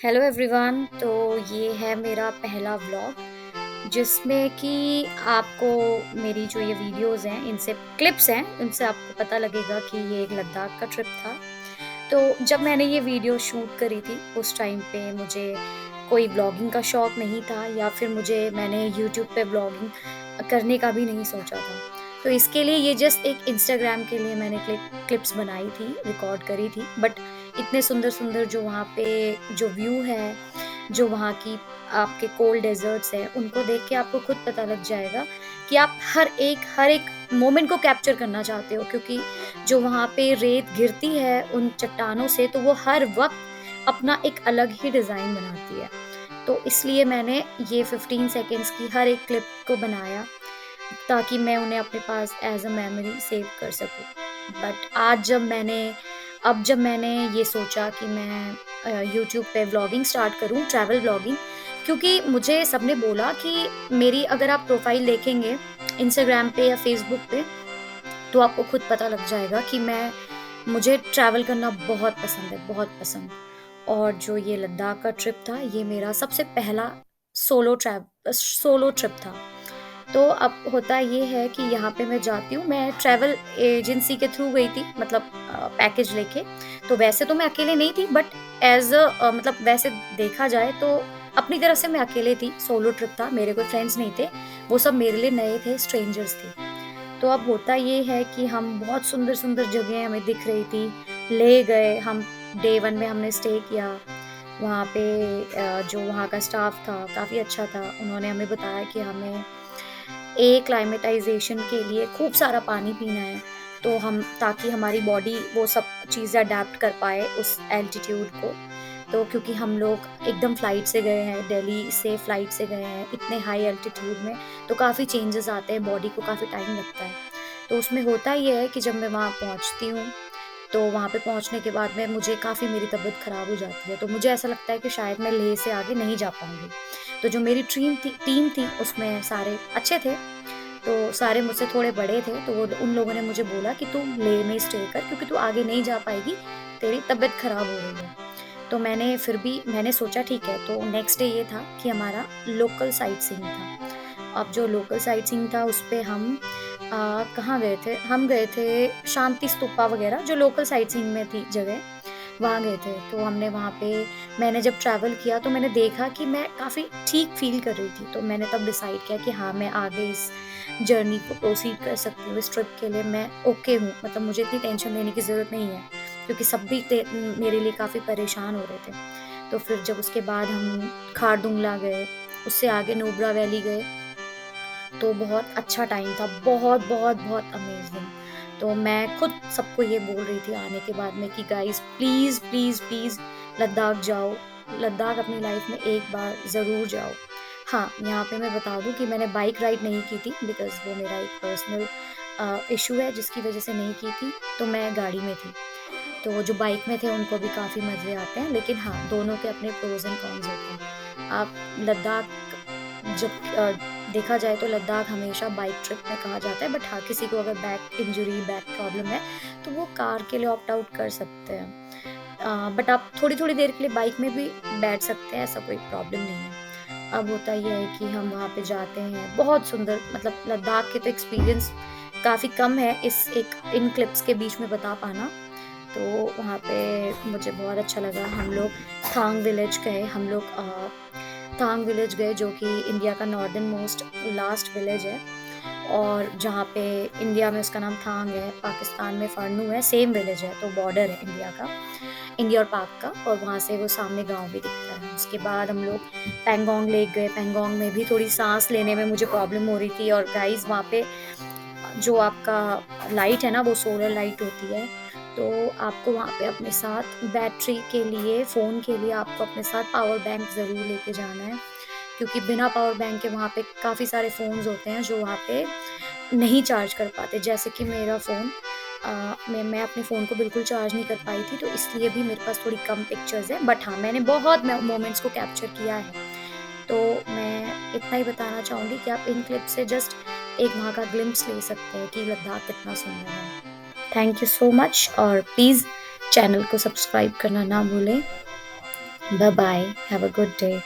Hello everyone. तो ये है मेरा पहला व्लॉग जिसमें कि आपको मेरी जो ये वीडियोस हैं इनसे क्लिप्स हैं उनसे आपको पता लगेगा कि ये एक लद्दाख का ट्रिप था। तो जब मैंने ये वीडियो शूट करी थी उस टाइम पे मुझे कोई व्लॉगिंग का शौक नहीं था या फिर मैंने यूट्यूब पे व्लॉगिंग करने का भी नहीं सोचा था। तो इसके लिए ये जस्ट एक इंस्टाग्राम के लिए मैंने क्लिप्स बनाई थी, रिकॉर्ड करी थी। बट इतने सुंदर सुंदर जो वहाँ पे जो व्यू है, जो वहाँ की आपके कोल्ड डेजर्ट्स हैं, उनको देख के आपको खुद पता लग जाएगा कि आप हर एक मोमेंट को कैप्चर करना चाहते हो, क्योंकि जो वहाँ पे रेत गिरती है उन चट्टानों से तो वो हर वक्त अपना एक अलग ही डिज़ाइन बनाती है। तो इसलिए मैंने ये 15 सेकेंड्स की हर एक क्लिप को बनाया ताकि मैं उन्हें अपने पास एज अ मेमोरी सेव कर सकूं। बट जब मैंने ये सोचा कि मैं यूट्यूब पे व्लॉगिंग स्टार्ट करूं, ट्रैवल व्लॉगिंग, क्योंकि मुझे सबने बोला कि मेरी अगर आप प्रोफाइल देखेंगे इंस्टाग्राम पे या फेसबुक पे तो आपको खुद पता लग जाएगा कि मैं मुझे ट्रैवल करना बहुत पसंद है, बहुत पसंद। और जो ये लद्दाख का ट्रिप था ये मेरा सबसे पहला सोलो ट्रिप था। तो अब होता ये है कि यहाँ पे मैं जाती हूँ, मैं ट्रैवल एजेंसी के थ्रू गई थी, मतलब पैकेज लेके। तो वैसे तो मैं अकेले नहीं थी, बट मतलब वैसे देखा जाए तो अपनी तरफ से मैं अकेले थी, सोलो ट्रिप था, मेरे कोई फ्रेंड्स नहीं थे, वो सब मेरे लिए नए थे, स्ट्रेंजर्स थे। तो अब होता ये है कि हम बहुत सुंदर सुंदर जगह हमें दिख रही थी, ले गए हम। डे वन में हमने स्टे किया वहाँ पे। जो वहाँ का स्टाफ था काफ़ी अच्छा था, उन्होंने हमें बताया कि हमें एक्लाइमेटाइजेशन के लिए खूब सारा पानी पीना है, तो हम ताकि हमारी बॉडी वो सब चीज़ें अडेप्ट कर पाए उस एल्टीट्यूड को। तो क्योंकि हम लोग एकदम फ्लाइट से गए हैं, दिल्ली से फ्लाइट से गए हैं इतने हाई एल्टीट्यूड में, तो काफ़ी चेंजेस आते हैं, बॉडी को काफ़ी टाइम लगता है। तो उसमें होता ये है कि जब मैं वहाँ पहुँचती हूँ तो वहाँ पे पहुँचने के बाद में मुझे काफ़ी मेरी तबीयत ख़राब हो जाती है, तो मुझे ऐसा लगता है कि शायद मैं लेह से आगे नहीं जा पाऊँगी। तो जो मेरी टीम थी उसमें सारे अच्छे थे, तो सारे मुझसे थोड़े बड़े थे, तो वो उन लोगों ने मुझे बोला कि तू लेह में स्टे कर क्योंकि तू आगे नहीं जा पाएगी, तेरी तबीयत ख़राब हो रही है। तो मैंने सोचा ठीक है, तो नेक्स्ट डे ये था कि हमारा लोकल साइट सीइंग था। अब जो लोकल साइट सीइंग था उस पे हम कहाँ गए थे? हम गए थे शांति स्तूपा वगैरह, जो लोकल साइट सीइंग में थी जगह, वहाँ गए थे। तो हमने वहाँ पे मैंने जब ट्रैवल किया तो मैंने देखा कि मैं काफ़ी ठीक फ़ील कर रही थी, तो मैंने तब डिसाइड किया कि हाँ, मैं आगे इस जर्नी को प्रोसीड कर सकती हूँ, इस ट्रिप के लिए मैं ओके हूँ, मतलब मुझे इतनी टेंशन लेने की ज़रूरत नहीं है, क्योंकि मेरे लिए काफ़ी परेशान हो रहे थे। तो फिर जब उसके बाद हम खारदुंगला गए, उससे आगे नुब्रा वैली गए, तो बहुत अच्छा टाइम था, बहुत, बहुत, बहुत अमेज़िंग। तो मैं खुद सबको ये बोल रही थी आने के बाद में कि guys please, please, please Ladakh जाओ, लद्दाख अपनी लाइफ़ में एक बार ज़रूर जाओ। हाँ, यहाँ पे मैं बता दूँ कि मैंने बाइक राइड नहीं की थी, बिकॉज़ वो मेरा एक पर्सनल इश्यू है जिसकी वज़ह से नहीं की थी, तो मैं गाड़ी में थी। तो जो बाइक में थे उनको भी काफ़ी मज़े आते हैं, लेकिन हाँ, दोनों के अपने प्रोज़ एंड कॉन्स होते हैं। आप लद्दाख जब देखा जाए तो लद्दाख हमेशा बाइक ट्रिप में कहा जाता है, बट हाँ, किसी को अगर बैक इंजरी, बैक प्रॉब्लम है, तो वो कार के लिए ऑप्ट आउट कर सकते हैं। बट आप थोड़ी-थोड़ी देर के लिए बाइक में भी बैठ सकते हैं, ऐसा कोई प्रॉब्लम नहीं है। अब होता ये है कि हम वहाँ पे जाते हैं, बहुत सुंदर, मतलब लद्दाख के तो एक्सपीरियंस काफ़ी कम है इन क्लिप्स के बीच में बता पाना। तो वहाँ पे मुझे बहुत अच्छा लगा। हम लोग थांग विलेज गए, थांग विलेज गए जो कि इंडिया का नॉर्दर्न मोस्ट लास्ट विलेज है, और जहाँ पे इंडिया में उसका नाम थांग है, पाकिस्तान में फारनू है, सेम विलेज है, तो बॉर्डर है इंडिया और पाक का, और वहाँ से वो सामने गांव भी दिखता है। उसके बाद हम लोग पैंगोंग लेक गए। पैंगोंग में भी थोड़ी सांस लेने में मुझे प्रॉब्लम हो रही थी, और गाइस वहाँ पे जो आपका लाइट है ना, वो सोलर लाइट होती है, तो आपको वहाँ पे अपने साथ बैटरी के लिए, फ़ोन के लिए आपको अपने साथ पावर बैंक ज़रूर लेके जाना है, क्योंकि बिना पावर बैंक के वहाँ पे काफ़ी सारे फ़ोन्स होते हैं जो वहाँ पे नहीं चार्ज कर पाते। जैसे कि मेरा फ़ोन, मैं अपने फ़ोन को बिल्कुल चार्ज नहीं कर पाई थी, तो इसलिए भी मेरे पास थोड़ी कम पिक्चर्स हैं, बट हाँ, मैंने बहुत मोमेंट्स को कैप्चर किया है। तो मैं इतना ही बताना चाहूँगी कि आप इन क्लिप से जस्ट एक वहाँ का ग्लिम्प्स ले सकते हैं कि लद्दाख कितना सुंदर है। थैंक यू सो मच, और प्लीज़ चैनल को सब्सक्राइब करना ना भूलें। Bye bye. Have a good day.